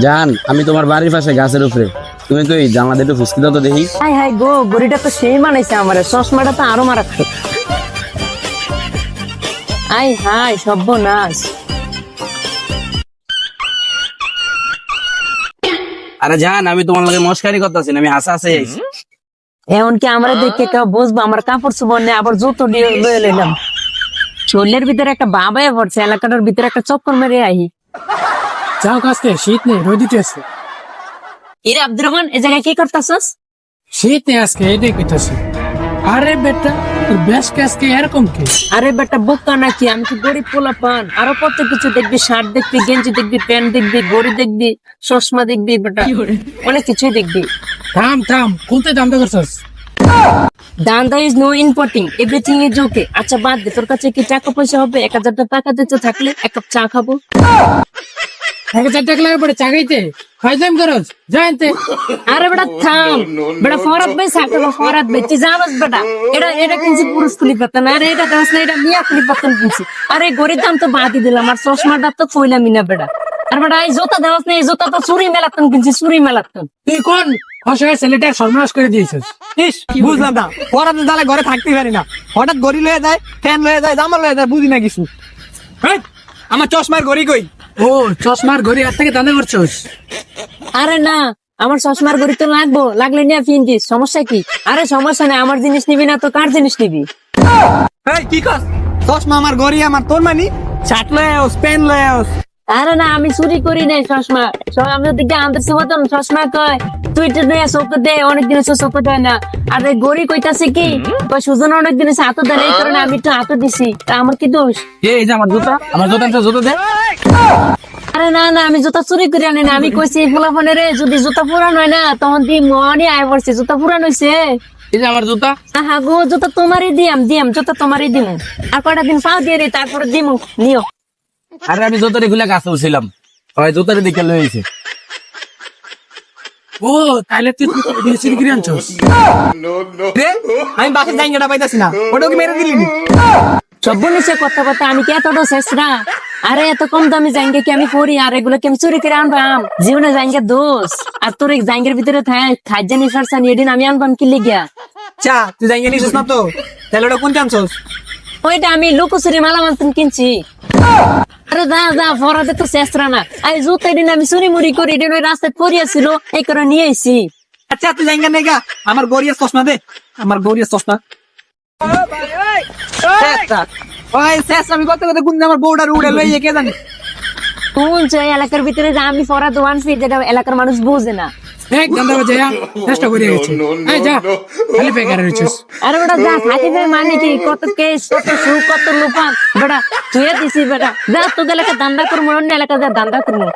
জান, আমি তোমার বাড়ির পাশে গাছের উপরে, তুমি তো এই জানলা দিয়ে ফুসকি দাও তো দেখি। হাই হাই গো, গড়িটা তো সেই মানাইছে আমারে, চশমাটা তো আরো মারাত্মক। আই হাই সর্বনাশ। আরে জান, আমি তোমার লগে মস্কারি করতেছি না, আমি হাসা হাসে আইছি। এমনকি আমরা দেখে কেউ বুঝবো আমার কাপড় চোপড় নিয়ে আবার জুতো দিয়ে লয়ে লইলাম। শরীরের ভিতরে একটা বাবায় পড়ছে, এলাকাটার ভিতরে একটা চক্কর মেরে আহি। যাও কাজকে, শীত নেই, রোদ দিতেছে। ইরে আব্দুর রহমান, এই জায়গায় কি করতেছস? শীত নেই আজকে, এটাই কইতাছি। আরে বেটা, তোর বেশ আজকে এরকম কি? আরে বেটা বোকা নাকি, আমি তো গরিব পোলা পান, আরো কত কিছু দেখবি, শার্ট দেখবি, গেঞ্জি দেখবি, প্যান্ট দেখবি, ঘড়ি দেখবি, চশমা দেখবি, বেটা অনেক কিছুই দেখবি। থাম থাম, কোনতে দামটা করছস? দান্দা is no importing, everything is okay. আচ্ছা বাদ দে, তোর কাছে কি টাকা পয়সা হবে? 1000 টাকা দিতে থাকলে এক কাপ চা খাবো। 1000 টাকা লাগে পড়ে চাগাইতে, ফাইজলাম করস, জানতে। আরে বেটা থাম, বেটা ফরাদ ভাই সাথে ফরাদ ভাই, তুই জানোস বেটা এটা কিনছি পুরুষ খুলি পাতান, আরে এটা দাস না, এটা মিয়া খুলি পাতান কিনছি। আরে গরিব দাম তো বাদই দিলাম, আর চশমাটা তো কইলামই না বেটা। আর বেটা এই জুতা দেওয়াস না, এই জুতা তো চুরি মেলাতন কিনছি, চুরি মেলাতন। তুই কোন অসহায় ছেলেটার সর্বনাশ করে দিয়েছিস? ইস, বুঝলাম না, পরাতে তাহলে ঘরে থাকতে পারি না, হঠাৎ ঘড়ি লয়ে যায়, ফ্যান লয়ে যায়, জামা লয়ে যায়, বুঝি না কিছু। হেই, আমার চশমার ঘড়ি কই? ও, চশমার ঘড়ি হাত থেকে দাঁড়া করছস? আরে না, আমার চশমার ঘড়ি তো লাগবো, লাগলে নিয়ে ফিনছিস, সমস্যা কি? আরে সমস্যা নেই, আমার জিনিস নিবি না তো কার জিনিস নিবি? এই কি কস? চশমা আমার ঘড়ি আমার, তোর মানি? শার্ট লয়ে আস, প্যান্ট লয়ে আস। আরে না, আমি চুরি করি নাই চশমা, আমি ওদিকে আনতেছি মতন চশমা কয় তুই তো নিয়ে চোখে দে, অনেকদিন হচ্ছে চোখে দেয় না। আর এই গড়ি কইতাছে কি কয় সুজন অনেকদিন হচ্ছে হাতে দেয়, এই কারণে আমি একটু হাতে দিছি, তা আমার কি দোষ? এই যে আমার জুতা, আমার জুতা আনছে, জুতা দে। আরে না না, আমি জুতা চুরি করে আনি না, আমি কইছি ফুলাফানে রে যদি জুতা পুরান হয় না তখন দি মনে আয় পড়ছে, জুতা পুরান হইছে। এই যে আমার জুতা। আহা গো, জুতা তোমারই দিয়াম, জুতা তোমারই দিম, আর কয়টা দিন পাও দিয়ে রে, তারপরে দিমু, নিও। আরে আমি জুতারি খুলে গাছে উঠছিলাম, হয় জুতারি দেখে লয়ে আইছে। ও, তাহলে তুই চুরি করে আনছস? রে, আমি বাসের জায়গাটা পাইতাছি না, ওটাও কি মেরে দিলি? সব নিচে কথা কথা, আমি কি এতটা শেষরা? আরে এত কম দামি জাইঙ্গে কি আমি পড়ি, আর এগুলো কি আমি চুরি করে আনবাম? জীবনে জাইঙ্গের দোষ, আর তোর এই জাইঙ্গের ভিতরে খাদ্য নিফারসানি এদিন আমি আনবাম কি লিগিয়া? চা, তুই জায়গা নিছিস না তো? তাহলে ওটা কোন চান্সস? ওইটা আমি লুকোচুরি মালা মানতেন কিনছি। আরে যা ফরাতে তো শেষরা না, আরে জুতা দিন আমি চুরি মুড়ি করে দিন ওই রাস্তায় পড়িয়াছিল, এই করে নিয়ে আইছি। আচ্ছা তুই জায়গা নেগা, আমার গড়িয়া চশমা দে, আমার গড়িয়া চশমা। ওই শেষ, আমি কত কথা গুন আমার বউডার উড়ে লইয়ে কে জানি। কোন এলাকার ভিতরে যে আমি ফরাত ওয়ানছি, যেটা এলাকার মানুষ বুঝে না। এক গান্দা বাজে চেষ্টা করে গেছে। এই যা, খালি বেকার হয়েছিস। আরে বেটা যা, থাকিবে মানে কি, কত কেস, কত সুখ, কত লুপান, বেটা তুই দিছি বেটা, যা তোদের এলাকা দান্দা করবো, অন্য এলাকা যা দান্দা করবো।